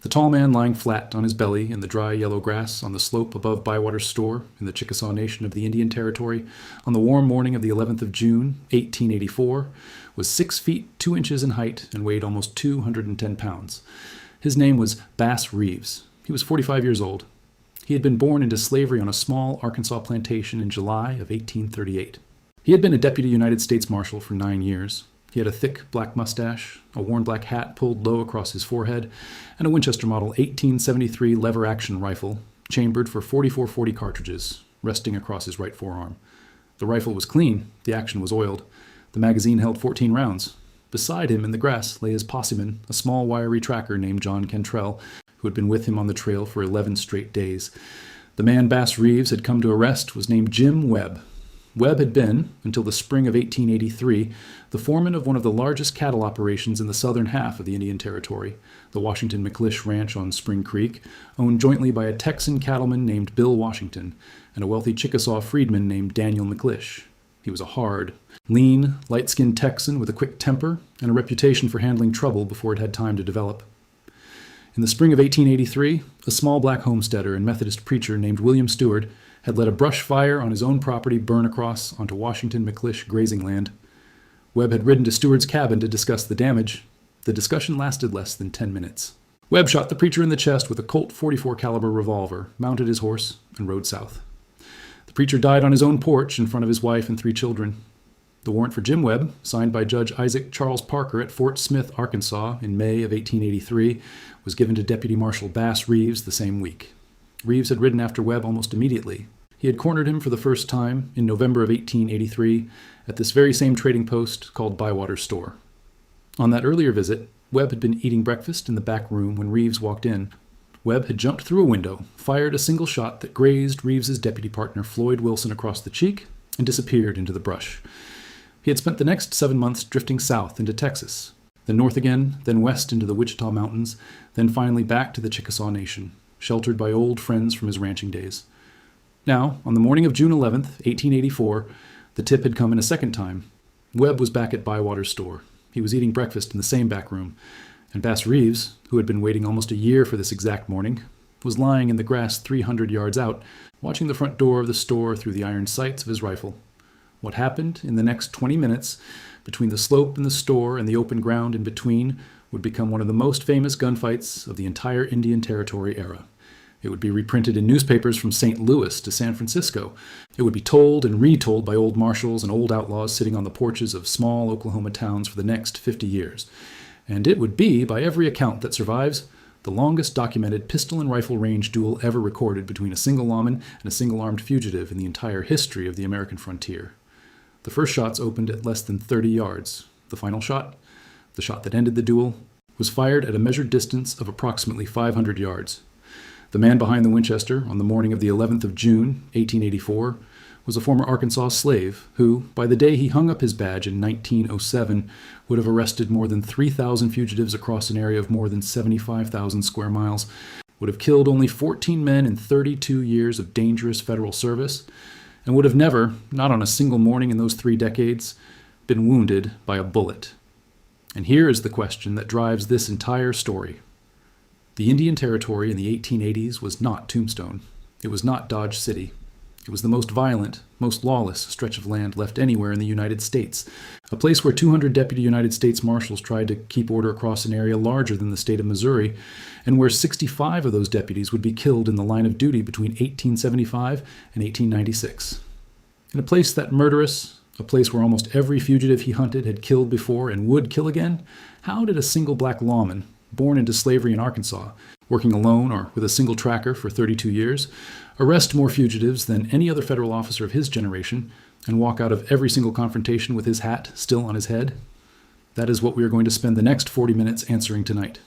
The tall man lying flat on his belly in the dry yellow grass on the slope above Bywater's store in the Chickasaw Nation of the Indian Territory on the warm morning of the 11th of June, 1884, was 6 feet 2 inches in height and weighed almost 210 pounds. His name was Bass Reeves. He was 45 years old. He had been born into slavery on a small Arkansas plantation in July of 1838. He had been a deputy United States Marshal for 9 years. He had a thick black mustache, a worn black hat pulled low across his forehead, and a Winchester Model 1873 lever-action rifle, chambered for 4440 cartridges, resting across his right forearm. The rifle was clean, the action was oiled. The magazine held 14 rounds. Beside him in the grass lay his posseman, a small wiry tracker named John Cantrell, who had been with him on the trail for 11 straight days. The man Bass Reeves had come to arrest was named Jim Webb. Webb had been, until the spring of 1883, the foreman of one of the largest cattle operations in the southern half of the Indian Territory, the Washington McLish Ranch on Spring Creek, owned jointly by a Texan cattleman named Bill Washington and a wealthy Chickasaw freedman named Daniel McLish. He was a hard, lean, light-skinned Texan with a quick temper and a reputation for handling trouble before it had time to develop. In the spring of 1883, a small black homesteader and Methodist preacher named William Stewart had let a brush fire on his own property burn across onto Washington McLish grazing land. Webb had ridden to Stewart's cabin to discuss the damage. The discussion lasted less than 10 minutes. Webb shot the preacher in the chest with a Colt .44 caliber revolver, mounted his horse, and rode south. The preacher died on his own porch in front of his wife and 3 children. The warrant for Jim Webb, signed by Judge Isaac Charles Parker at Fort Smith, Arkansas, in May of 1883, was given to Deputy Marshal Bass Reeves the same week. Reeves had ridden after Webb almost immediately. He had cornered him for the first time in November of 1883 at this very same trading post called Bywater store. On that earlier visit, Webb had been eating breakfast in the back room when Reeves walked in. Webb had jumped through a window, fired a single shot that grazed Reeves's deputy partner Floyd Wilson across the cheek, and disappeared into the brush. He had spent the next 7 months drifting south into Texas, then north again, then west into the Wichita Mountains, then finally back to the Chickasaw Nation, sheltered by old friends from his ranching days. Now, on the morning of June 11th, 1884, the tip had come in a second time. Webb was back at Bywater's store. He was eating breakfast in the same back room, and Bass Reeves, who had been waiting almost a year for this exact morning, was lying in the grass 300 yards out, watching the front door of the store through the iron sights of his rifle. What happened in the next 20 minutes, between the slope and the store and the open ground in between, would become one of the most famous gunfights of the entire Indian Territory era. It would be reprinted in newspapers from St. Louis to San Francisco. It would be told and retold by old marshals and old outlaws sitting on the porches of small Oklahoma towns for the next 50 years. And it would be, by every account that survives, the longest documented pistol and rifle range duel ever recorded between a single lawman and a single armed fugitive in the entire history of the American frontier. The first shots opened at less than 30 yards. The final shot, the shot that ended the duel, was fired at a measured distance of approximately 500 yards. The man behind the Winchester on the morning of the 11th of June, 1884, was a former Arkansas slave who, by the day he hung up his badge in 1907, would have arrested more than 3,000 fugitives across an area of more than 75,000 square miles, would have killed only 14 men in 32 years of dangerous federal service, and would have never, not on a single morning in those 3 decades, been wounded by a bullet. And here is the question that drives this entire story. The Indian Territory in the 1880s was not Tombstone. It was not Dodge City. It was the most violent, most lawless stretch of land left anywhere in the United States, a place where 200 deputy United States Marshals tried to keep order across an area larger than the state of Missouri, and where 65 of those deputies would be killed in the line of duty between 1875 and 1896. In a place that murderous, a place where almost every fugitive he hunted had killed before and would kill again, how did a single black lawman, born into slavery in Arkansas, working alone or with a single tracker for 32 years, arrest more fugitives than any other federal officer of his generation, and walk out of every single confrontation with his hat still on his head? That is what we are going to spend the next 40 minutes answering tonight.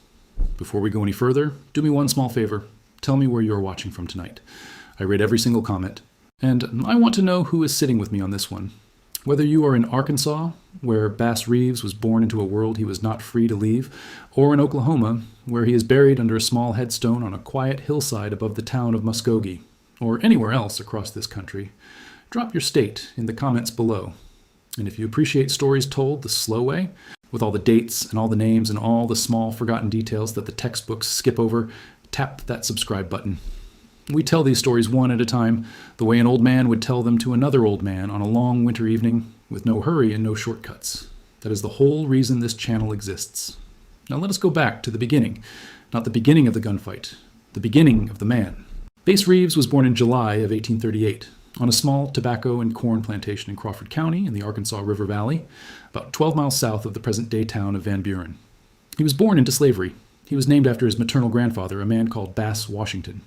Before we go any further, do me one small favor. Tell me where you are watching from tonight. I read every single comment, and I want to know who is sitting with me on this one. Whether you are in Arkansas, where Bass Reeves was born into a world he was not free to leave, or in Oklahoma, where he is buried under a small headstone on a quiet hillside above the town of Muskogee, or anywhere else across this country, drop your state in the comments below. And if you appreciate stories told the slow way, With all the dates and all the names and all the small forgotten details that the textbooks skip over, tap that subscribe button. We tell these stories one at a time, the way an old man would tell them to another old man on a long winter evening, with no hurry and no shortcuts. That is the whole reason this channel exists. Now let us go back to the beginning. Not the beginning of the gunfight, the beginning of the man. Bass Reeves was born in July of 1838 on a small tobacco and corn plantation in Crawford County in the Arkansas River Valley, about 12 miles south of the present-day town of Van Buren. He was born into slavery. He was named after his maternal grandfather, a man called Bass Washington.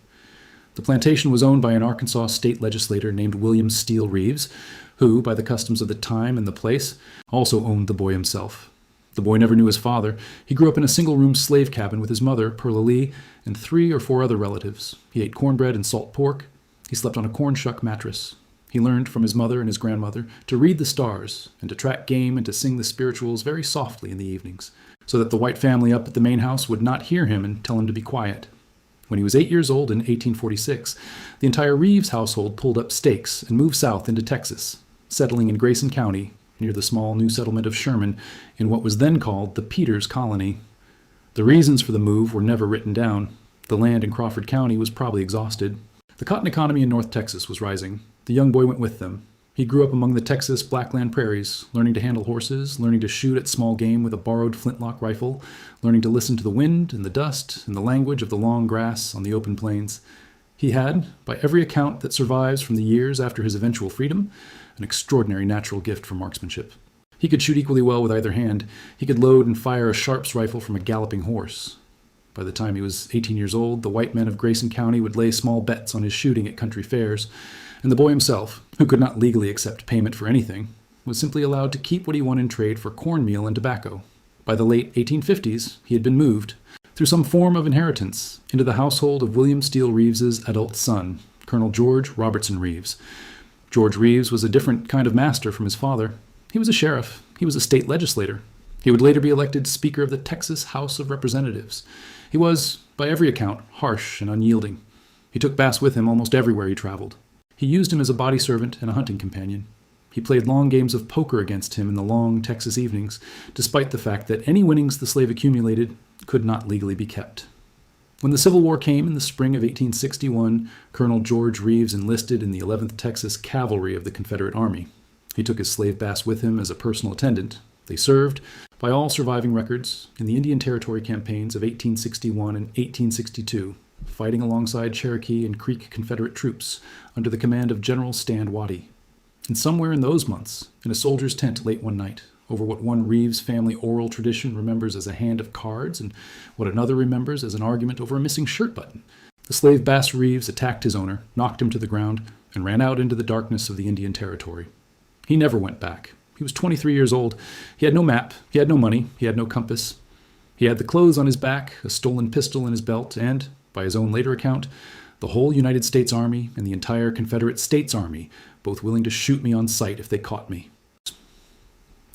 The plantation was owned by an Arkansas state legislator named William Steele Reeves, who, by the customs of the time and the place, also owned the boy himself. The boy never knew his father. He grew up in a single-room slave cabin with his mother, Perla Lee, and 3 or 4 other relatives. He ate cornbread and salt pork. He slept on a corn shuck mattress. He learned from his mother and his grandmother to read the stars and to track game and to sing the spirituals very softly in the evenings, so that the white family up at the main house would not hear him and tell him to be quiet. When he was 8 years old in 1846, the entire Reeves household pulled up stakes and moved south into Texas, settling in Grayson County, near the small new settlement of Sherman, in what was then called the Peters Colony. The reasons for the move were never written down. The land in Crawford County was probably exhausted. The cotton economy in North Texas was rising. The young boy went with them. He grew up among the Texas blackland prairies, learning to handle horses, learning to shoot at small game with a borrowed flintlock rifle, learning to listen to the wind and the dust and the language of the long grass on the open plains. He had, by every account that survives from the years after his eventual freedom, an extraordinary natural gift for marksmanship. He could shoot equally well with either hand. He could load and fire a Sharps rifle from a galloping horse. By the time he was 18 years old, the white men of Grayson County would lay small bets on his shooting at country fairs, and the boy himself, who could not legally accept payment for anything, was simply allowed to keep what he won in trade for cornmeal and tobacco. By the late 1850s, he had been moved, through some form of inheritance, into the household of William Steele Reeves's adult son, Colonel George Robertson Reeves. George Reeves was a different kind of master from his father. He was a sheriff. He was a state legislator. He would later be elected Speaker of the Texas House of Representatives. He was, by every account, harsh and unyielding. He took Bass with him almost everywhere he traveled. He used him as a body servant and a hunting companion. He played long games of poker against him in the long Texas evenings, despite the fact that any winnings the slave accumulated could not legally be kept. When the Civil War came in the spring of 1861, Colonel George Reeves enlisted in the 11th Texas Cavalry of the Confederate Army. He took his slave Bass with him as a personal attendant. They served, by all surviving records, in the Indian Territory campaigns of 1861 and 1862, fighting alongside Cherokee and Creek Confederate troops under the command of General Stand Watie. And somewhere in those months, in a soldier's tent late one night, over what one Reeves family oral tradition remembers as a hand of cards and what another remembers as an argument over a missing shirt button, the slave Bass Reeves attacked his owner, knocked him to the ground, and ran out into the darkness of the Indian Territory. He never went back. He was 23 years old. He had no map. He had no money. He had no compass. He had the clothes on his back, a stolen pistol in his belt, and, by his own later account, the whole United States Army and the entire Confederate States Army, both willing to shoot me on sight if they caught me.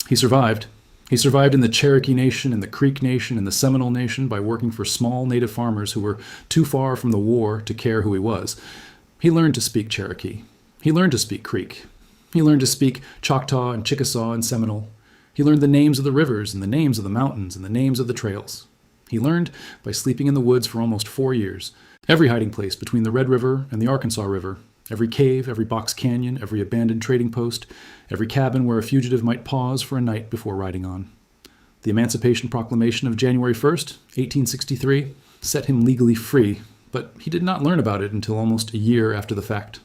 He survived. He survived in the Cherokee Nation and the Creek Nation and the Seminole Nation by working for small native farmers who were too far from the war to care who he was. He learned to speak Cherokee. He learned to speak Creek. He learned to speak Choctaw and Chickasaw and Seminole. He learned the names of the rivers and the names of the mountains and the names of the trails. He learned by sleeping in the woods for almost 4 years, every hiding place between the Red River and the Arkansas River, every cave, every box canyon, every abandoned trading post, every cabin where a fugitive might pause for a night before riding on. The Emancipation Proclamation of January 1st, 1863, set him legally free, but he did not learn about it until almost a year after the fact.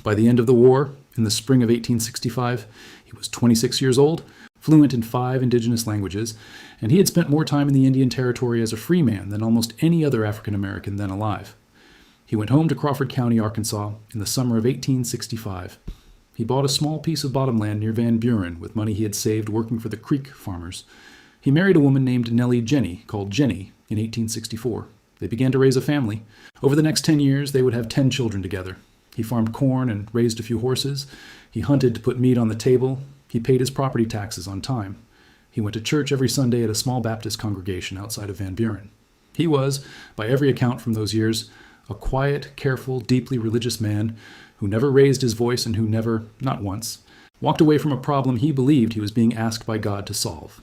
By the end of the war, in the spring of 1865, he was 26 years old, fluent in 5 indigenous languages, and he had spent more time in the Indian Territory as a free man than almost any other African American then alive. He went home to Crawford County, Arkansas, in the summer of 1865. He bought a small piece of bottomland near Van Buren with money he had saved working for the Creek farmers. He married a woman named Nellie Jenny, called Jenny, in 1864. They began to raise a family. Over the next 10 years, they would have 10 children together. He farmed corn and raised a few horses. He hunted to put meat on the table. He paid his property taxes on time. He went to church every Sunday at a small Baptist congregation outside of Van Buren. He was, by every account from those years, a quiet, careful, deeply religious man who never raised his voice and who never, not once, walked away from a problem he believed he was being asked by God to solve.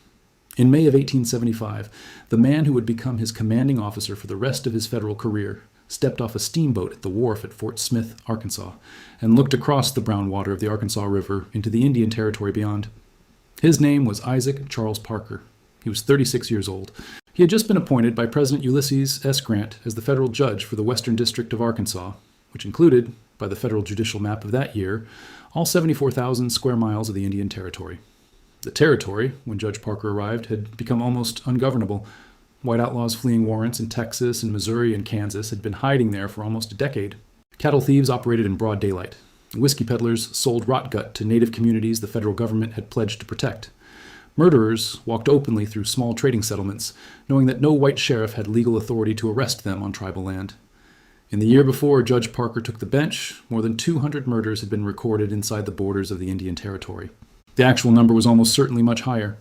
In May of 1875, the man who would become his commanding officer for the rest of his federal career stepped off a steamboat at the wharf at Fort Smith, Arkansas, and looked across the brown water of the Arkansas River into the Indian Territory beyond. His name was Isaac Charles Parker. He was 36 years old. He had just been appointed by President Ulysses S. Grant as the federal judge for the Western District of Arkansas, which included, by the federal judicial map of that year, all 74,000 square miles of the Indian Territory. The territory, when Judge Parker arrived, had become almost ungovernable. White outlaws fleeing warrants in Texas and Missouri and Kansas had been hiding there for almost a decade. Cattle thieves operated in broad daylight. Whiskey peddlers sold rot gut to native communities the federal government had pledged to protect. Murderers walked openly through small trading settlements, knowing that no white sheriff had legal authority to arrest them on tribal land. In the year before Judge Parker took the bench, more than 200 murders had been recorded inside the borders of the Indian Territory. The actual number was almost certainly much higher.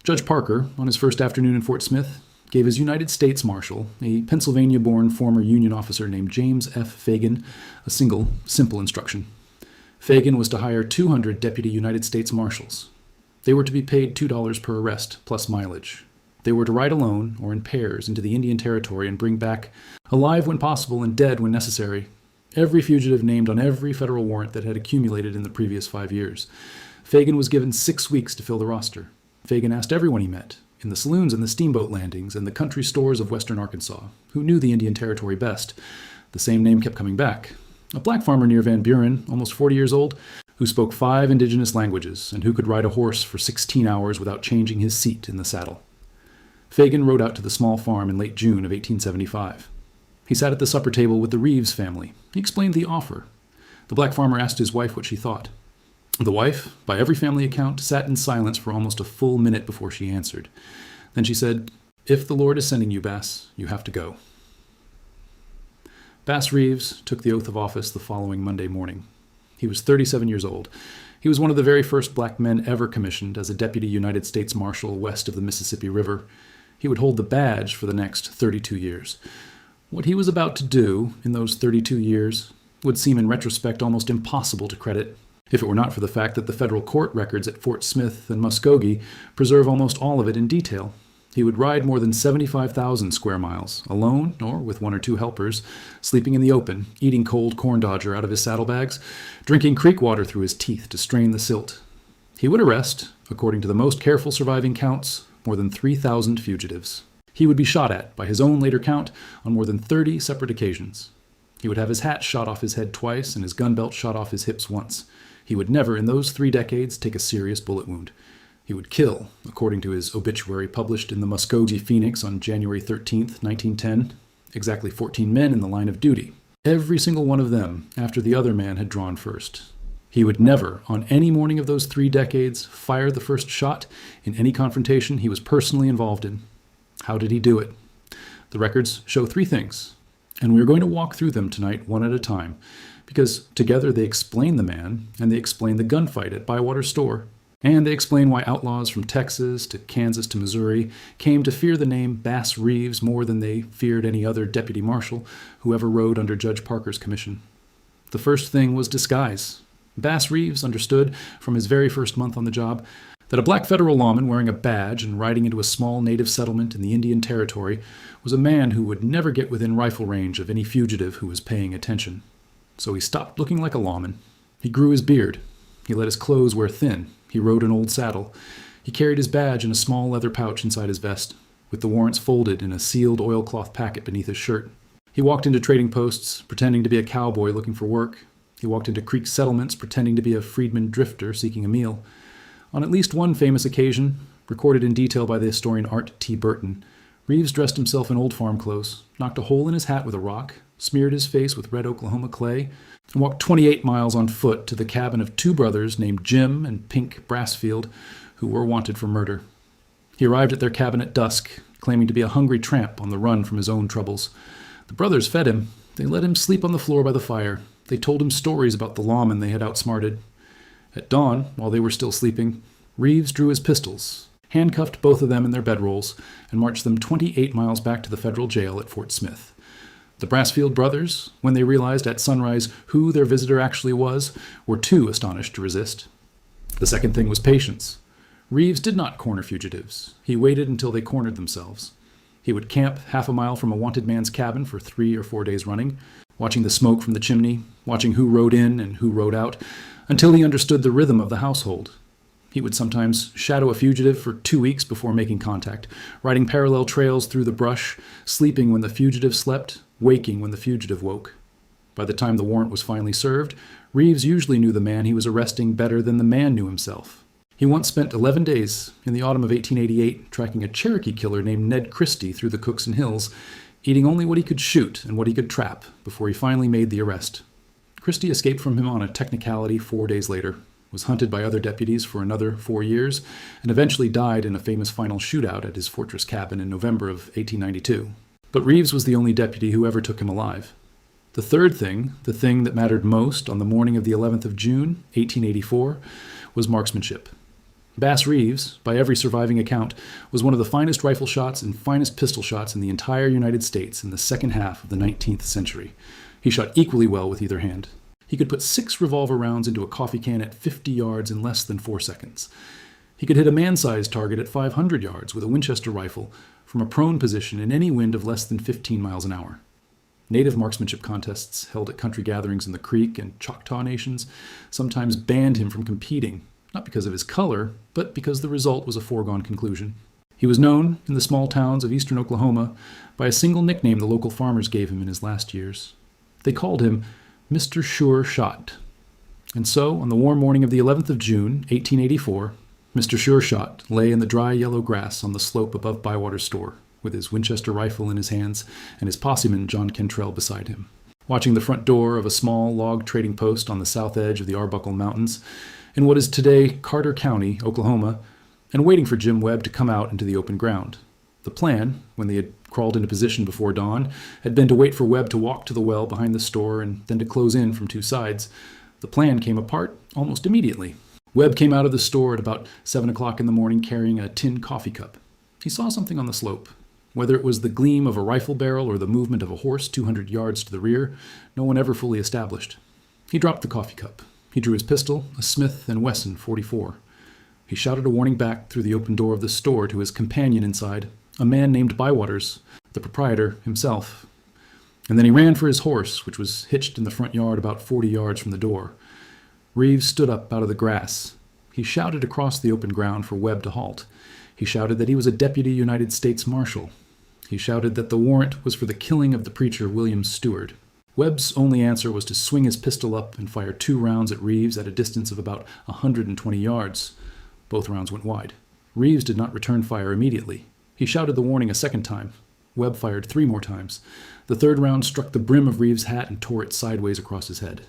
Judge Parker, on his first afternoon in Fort Smith, gave his United States Marshal, a Pennsylvania-born former Union officer named James F. Fagan, a simple instruction. Fagan was to hire 200 deputy United States Marshals. They were to be paid $2 per arrest, plus mileage. They were to ride alone or in pairs into the Indian Territory and bring back, alive when possible and dead when necessary, every fugitive named on every federal warrant that had accumulated in the previous 5 years. Fagan was given 6 weeks to fill the roster. Fagan asked everyone he met, in the saloons and the steamboat landings and the country stores of western Arkansas, who knew the Indian Territory best. The same name kept coming back. A black farmer near Van Buren, almost 40 years old, who spoke 5 indigenous languages and who could ride a horse for 16 hours without changing his seat in the saddle. Fagan rode out to the small farm in late June of 1875. He sat at the supper table with the Reeves family. He explained the offer. The black farmer asked his wife what she thought. The wife, by every family account, sat in silence for almost a full minute before she answered. Then she said, "If the Lord is sending you, Bass, you have to go." Bass Reeves took the oath of office the following Monday morning. He was 37 years old. He was one of the very first black men ever commissioned as a deputy United States Marshal west of the Mississippi River. He would hold the badge for the next 32 years. What he was about to do in those 32 years would seem in retrospect almost impossible to credit, if it were not for the fact that the federal court records at Fort Smith and Muskogee preserve almost all of it in detail. He would ride more than 75,000 square miles, alone or with 1 or 2 helpers, sleeping in the open, eating cold corn dodger out of his saddlebags, drinking creek water through his teeth to strain the silt. He would arrest, according to the most careful surviving counts, more than 3,000 fugitives. He would be shot at, by his own later count, on more than 30 separate occasions. He would have his hat shot off his head twice and his gun belt shot off his hips once. He would never, in those 3 decades, take a serious bullet wound. He would kill, according to his obituary published in the Muskogee Phoenix on January 13, 1910, exactly 14 men in the line of duty, every single one of them after the other man had drawn first. He would never, on any morning of those 3 decades, fire the first shot in any confrontation he was personally involved in. How did he do it? The records show 3 things, and we are going to walk through them tonight one at a time, because together they explain the man, and they explain the gunfight at Bywater store, and they explain why outlaws from Texas to Kansas to Missouri came to fear the name Bass Reeves more than they feared any other deputy marshal who ever rode under Judge Parker's commission. The first thing was disguise. Bass Reeves understood from his very first month on the job that a black federal lawman wearing a badge and riding into a small native settlement in the Indian Territory was a man who would never get within rifle range of any fugitive who was paying attention. So he stopped looking like a lawman. He grew his beard. He let his clothes wear thin. He rode an old saddle. He carried his badge in a small leather pouch inside his vest, with the warrants folded in a sealed oilcloth packet beneath his shirt. He walked into trading posts, pretending to be a cowboy looking for work. He walked into creek settlements, pretending to be a freedman drifter seeking a meal. On at least one famous occasion, recorded in detail by the historian Art T. Burton, Reeves dressed himself in old farm clothes, knocked a hole in his hat with a rock, smeared his face with red Oklahoma clay, and walked 28 miles on foot to the cabin of 2 brothers named Jim and Pink Brassfield, who were wanted for murder. He arrived at their cabin at dusk, claiming to be a hungry tramp on the run from his own troubles. The brothers fed him. They let him sleep on the floor by the fire. They told him stories about the lawmen they had outsmarted. At dawn, while they were still sleeping, Reeves drew his pistols, handcuffed both of them in their bedrolls, and marched them 28 miles back to the federal jail at Fort Smith. The Brassfield brothers, when they realized at sunrise who their visitor actually was, were too astonished to resist. The second thing was patience. Reeves did not corner fugitives. He waited until they cornered themselves. He would camp half a mile from a wanted man's cabin for 3 or 4 days running, watching the smoke from the chimney, watching who rode in and who rode out, until he understood the rhythm of the household. He would sometimes shadow a fugitive for 2 weeks before making contact, riding parallel trails through the brush, sleeping when the fugitive slept, waking when the fugitive woke. By the time the warrant was finally served, Reeves usually knew the man he was arresting better than the man knew himself. He once spent 11 days in the autumn of 1888 tracking a Cherokee killer named Ned Christie through the Cookson Hills, eating only what he could shoot and what he could trap before he finally made the arrest. Christie escaped from him on a technicality 4 days later, was hunted by other deputies for another 4 years, and eventually died in a famous final shootout at his fortress cabin in November of 1892. But Reeves was the only deputy who ever took him alive. The third thing, the thing that mattered most on the morning of the 11th of June, 1884, was marksmanship. Bass Reeves, by every surviving account, was one of the finest rifle shots and finest pistol shots in the entire United States in the second half of the 19th century. He shot equally well with either hand. He could put 6 revolver rounds into a coffee can at 50 yards in less than 4 seconds. He could hit a man-sized target at 500 yards with a Winchester rifle from a prone position in any wind of less than 15 miles an hour. Native marksmanship contests held at country gatherings in the Creek and Choctaw nations sometimes banned him from competing, not because of his color, but because the result was a foregone conclusion. He was known in the small towns of eastern Oklahoma by a single nickname the local farmers gave him in his last years. They called him Mr. Sure Shot. And so, on the warm morning of the 11th of June, 1884, Mr. Sure Shot lay in the dry yellow grass on the slope above Bywater's store, with his Winchester rifle in his hands and his posseman John Cantrell beside him, watching the front door of a small log trading post on the south edge of the Arbuckle Mountains in what is today Carter County, Oklahoma, and waiting for Jim Webb to come out into the open ground. The plan, when they had crawled into position before dawn, had been to wait for Webb to walk to the well behind the store and then to close in from 2 sides. The plan came apart almost immediately. Webb came out of the store at about 7 o'clock in the morning carrying a tin coffee cup. He saw something on the slope. Whether it was the gleam of a rifle barrel or the movement of a horse 200 yards to the rear, no one ever fully established. He dropped the coffee cup. He drew his pistol, a Smith & Wesson .44. He shouted a warning back through the open door of the store to his companion inside, a man named Bywater, the proprietor himself. And then he ran for his horse, which was hitched in the front yard about 40 yards from the door. Reeves stood up out of the grass. He shouted across the open ground for Webb to halt. He shouted that he was a deputy United States Marshal. He shouted that the warrant was for the killing of the preacher William Stewart. Webb's only answer was to swing his pistol up and fire 2 rounds at Reeves at a distance of about 120 yards. Both rounds went wide. Reeves did not return fire immediately. He shouted the warning a second time. Webb fired 3 more times. The third round struck the brim of Reeves' hat and tore it sideways across his head.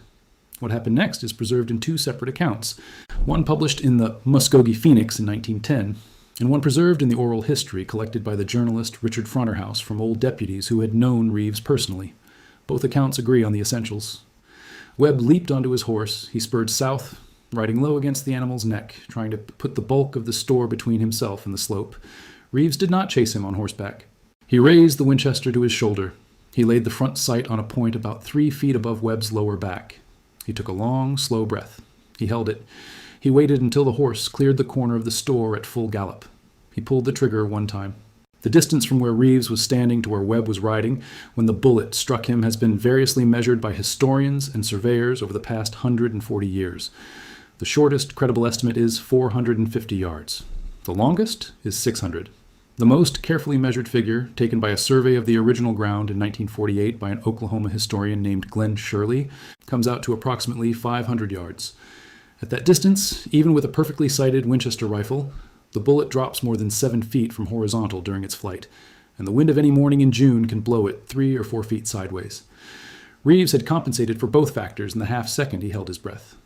What happened next is preserved in 2 separate accounts, one published in the Muskogee Phoenix in 1910, and one preserved in the oral history collected by the journalist Richard Fronterhouse from old deputies who had known Reeves personally. Both accounts agree on the essentials. Webb leaped onto his horse. He spurred south, riding low against the animal's neck, trying to put the bulk of the store between himself and the slope. Reeves did not chase him on horseback. He raised the Winchester to his shoulder. He laid the front sight on a point about 3 feet above Webb's lower back. He took a long, slow breath. He held it. He waited until the horse cleared the corner of the store at full gallop. He pulled the trigger 1 time. The distance from where Reeves was standing to where Webb was riding when the bullet struck him has been variously measured by historians and surveyors over the past 140 years. The shortest credible estimate is 450 yards. The longest is 600. The most carefully measured figure, taken by a survey of the original ground in 1948 by an Oklahoma historian named Glenn Shirley, comes out to approximately 500 yards. At that distance, even with a perfectly sighted Winchester rifle, the bullet drops more than 7 feet from horizontal during its flight, and the wind of any morning in June can blow it 3 or 4 feet sideways. Reeves had compensated for both factors in the half second he held his breath.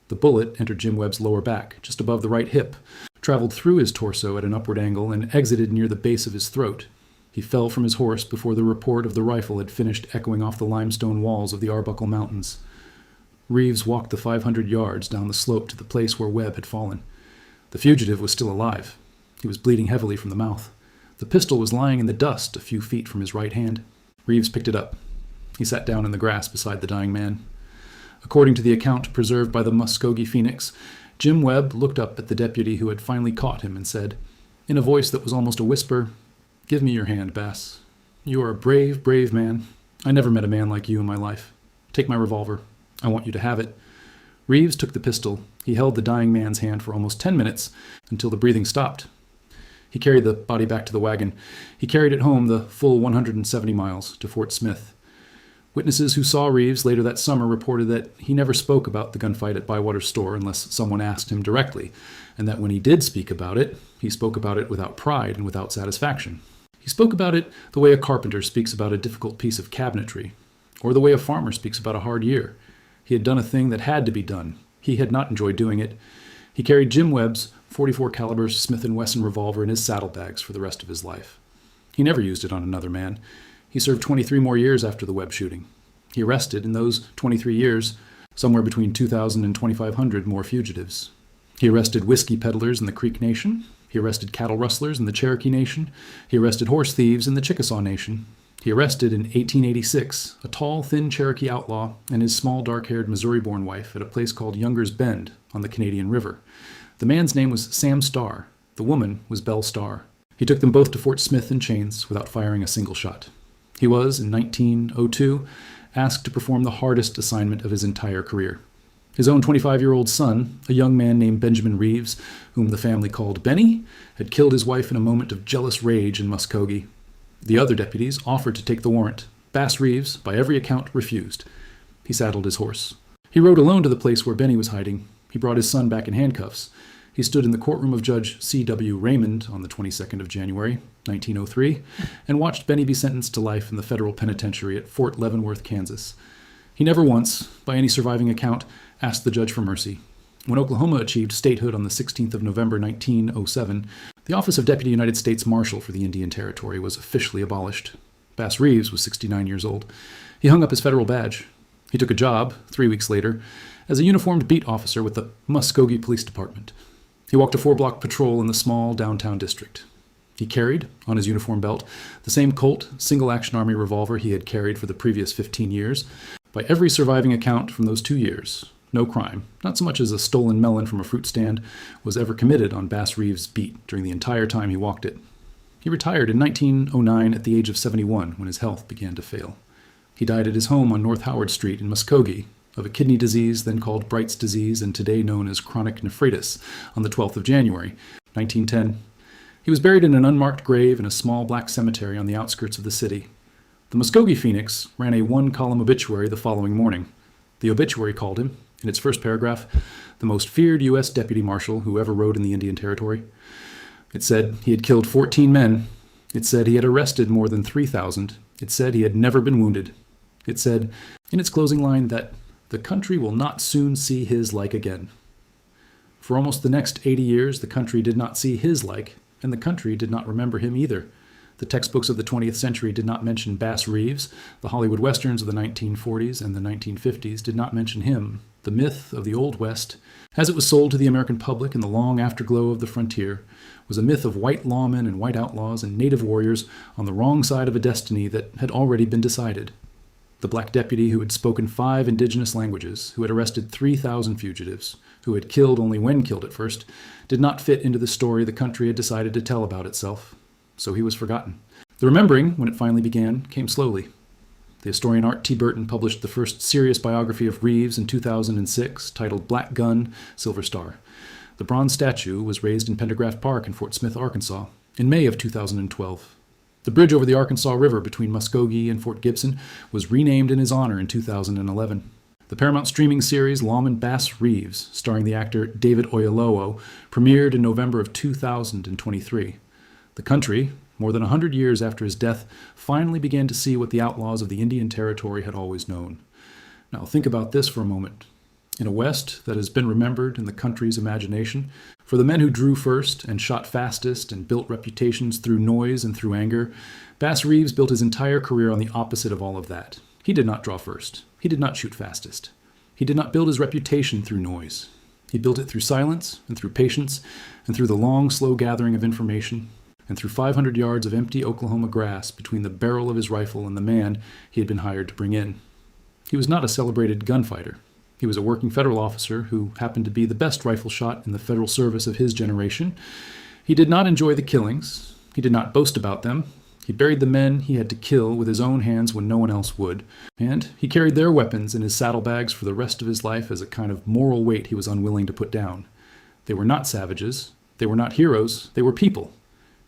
The bullet entered Jim Webb's lower back, just above the right hip, traveled through his torso at an upward angle, and exited near the base of his throat. He fell from his horse before the report of the rifle had finished echoing off the limestone walls of the Arbuckle Mountains. Reeves walked the 500 yards down the slope to the place where Webb had fallen. The fugitive was still alive. He was bleeding heavily from the mouth. The pistol was lying in the dust a few feet from his right hand. Reeves picked it up. He sat down in the grass beside the dying man. According to the account preserved by the Muskogee Phoenix, Jim Webb looked up at the deputy who had finally caught him and said, in a voice that was almost a whisper, "Give me your hand, Bass. You are a brave, brave man. I never met a man like you in my life. Take my revolver. I want you to have it." Reeves took the pistol. He held the dying man's hand for almost 10 minutes until the breathing stopped. He carried the body back to the wagon. He carried it home the full 170 miles to Fort Smith. Witnesses who saw Reeves later that summer reported that he never spoke about the gunfight at Bywater's store unless someone asked him directly, and that when he did speak about it, he spoke about it without pride and without satisfaction. He spoke about it the way a carpenter speaks about a difficult piece of cabinetry, or the way a farmer speaks about a hard year. He had done a thing that had to be done. He had not enjoyed doing it. He carried Jim Webb's .44 caliber Smith & Wesson revolver in his saddlebags for the rest of his life. He never used it on another man. He served 23 more years after the Webb shooting. He arrested, in those 23 years, somewhere between 2,000 and 2,500 more fugitives. He arrested whiskey peddlers in the Creek Nation. He arrested cattle rustlers in the Cherokee Nation. He arrested horse thieves in the Chickasaw Nation. He arrested in 1886 a tall, thin Cherokee outlaw and his small, dark-haired Missouri-born wife at a place called Younger's Bend on the Canadian River. The man's name was Sam Starr. The woman was Belle Starr. He took them both to Fort Smith in chains without firing a single shot. He was, in 1902, asked to perform the hardest assignment of his entire career. His own 25-year-old son, a young man named Benjamin Reeves, whom the family called Benny, had killed his wife in a moment of jealous rage in Muskogee. The other deputies offered to take the warrant. Bass Reeves, by every account, refused. He saddled his horse. He rode alone to the place where Benny was hiding. He brought his son back in handcuffs. He stood in the courtroom of Judge C.W. Raymond on the 22nd of January, 1903, and watched Benny be sentenced to life in the federal penitentiary at Fort Leavenworth, Kansas. He never once, by any surviving account, asked the judge for mercy. When Oklahoma achieved statehood on the 16th of November, 1907, the office of Deputy United States Marshal for the Indian Territory was officially abolished. Bass Reeves was 69 years old. He hung up his federal badge. He took a job, 3 weeks later, as a uniformed beat officer with the Muskogee Police Department. He walked a 4-block patrol in the small downtown district. He carried, on his uniform belt, the same Colt single-action Army revolver he had carried for the previous 15 years. By every surviving account from those 2 years, no crime, not so much as a stolen melon from a fruit stand, was ever committed on Bass Reeves' beat during the entire time he walked it. He retired in 1909 at the age of 71 when his health began to fail. He died at his home on North Howard Street in Muskogee of a kidney disease then called Bright's disease and today known as chronic nephritis on the 12th of January, 1910. He was buried in an unmarked grave in a small black cemetery on the outskirts of the city. The Muskogee Phoenix ran a 1-column obituary the following morning. The obituary called him, in its first paragraph, the most feared U.S. deputy marshal who ever rode in the Indian Territory. It said he had killed 14 men. It said he had arrested more than 3,000. It said he had never been wounded. It said, in its closing line, that the country will not soon see his like again. For almost the next 80 years, the country did not see his like, and the country did not remember him either. The textbooks of the 20th century did not mention Bass Reeves. The Hollywood westerns of the 1940s and the 1950s did not mention him. The myth of the Old West, as it was sold to the American public in the long afterglow of the frontier, was a myth of white lawmen and white outlaws and native warriors on the wrong side of a destiny that had already been decided. The black deputy who had spoken 5 indigenous languages, who had arrested 3,000 fugitives, who had killed only when killed at first, did not fit into the story the country had decided to tell about itself. So he was forgotten. The remembering, when it finally began, came slowly. The historian Art T. Burton published the first serious biography of Reeves in 2006, titled Black Gun, Silver Star. The bronze statue was raised in Pendergraft Park in Fort Smith, Arkansas, in May of 2012. The bridge over the Arkansas River between Muskogee and Fort Gibson was renamed in his honor in 2011. The Paramount streaming series Lawman Bass Reeves, starring the actor David Oyelowo, premiered in November of 2023. The country, more than 100 years after his death, finally began to see what the outlaws of the Indian Territory had always known. Now think about this for a moment. In a West that has been remembered in the country's imagination, for the men who drew first and shot fastest and built reputations through noise and through anger, Bass Reeves built his entire career on the opposite of all of that. He did not draw first. He did not shoot fastest. He did not build his reputation through noise. He built it through silence and through patience and through the long, slow gathering of information and through 500 yards of empty Oklahoma grass between the barrel of his rifle and the man he had been hired to bring in. He was not a celebrated gunfighter. He was a working federal officer who happened to be the best rifle shot in the federal service of his generation. He did not enjoy the killings. He did not boast about them. He buried the men he had to kill with his own hands when no one else would, and he carried their weapons in his saddlebags for the rest of his life as a kind of moral weight he was unwilling to put down. They were not savages. They were not heroes. They were people.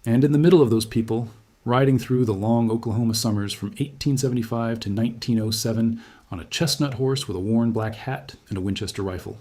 And in the middle of those people, riding through the long Oklahoma summers from 1875 to 1907 on a chestnut horse with a worn black hat and a Winchester rifle.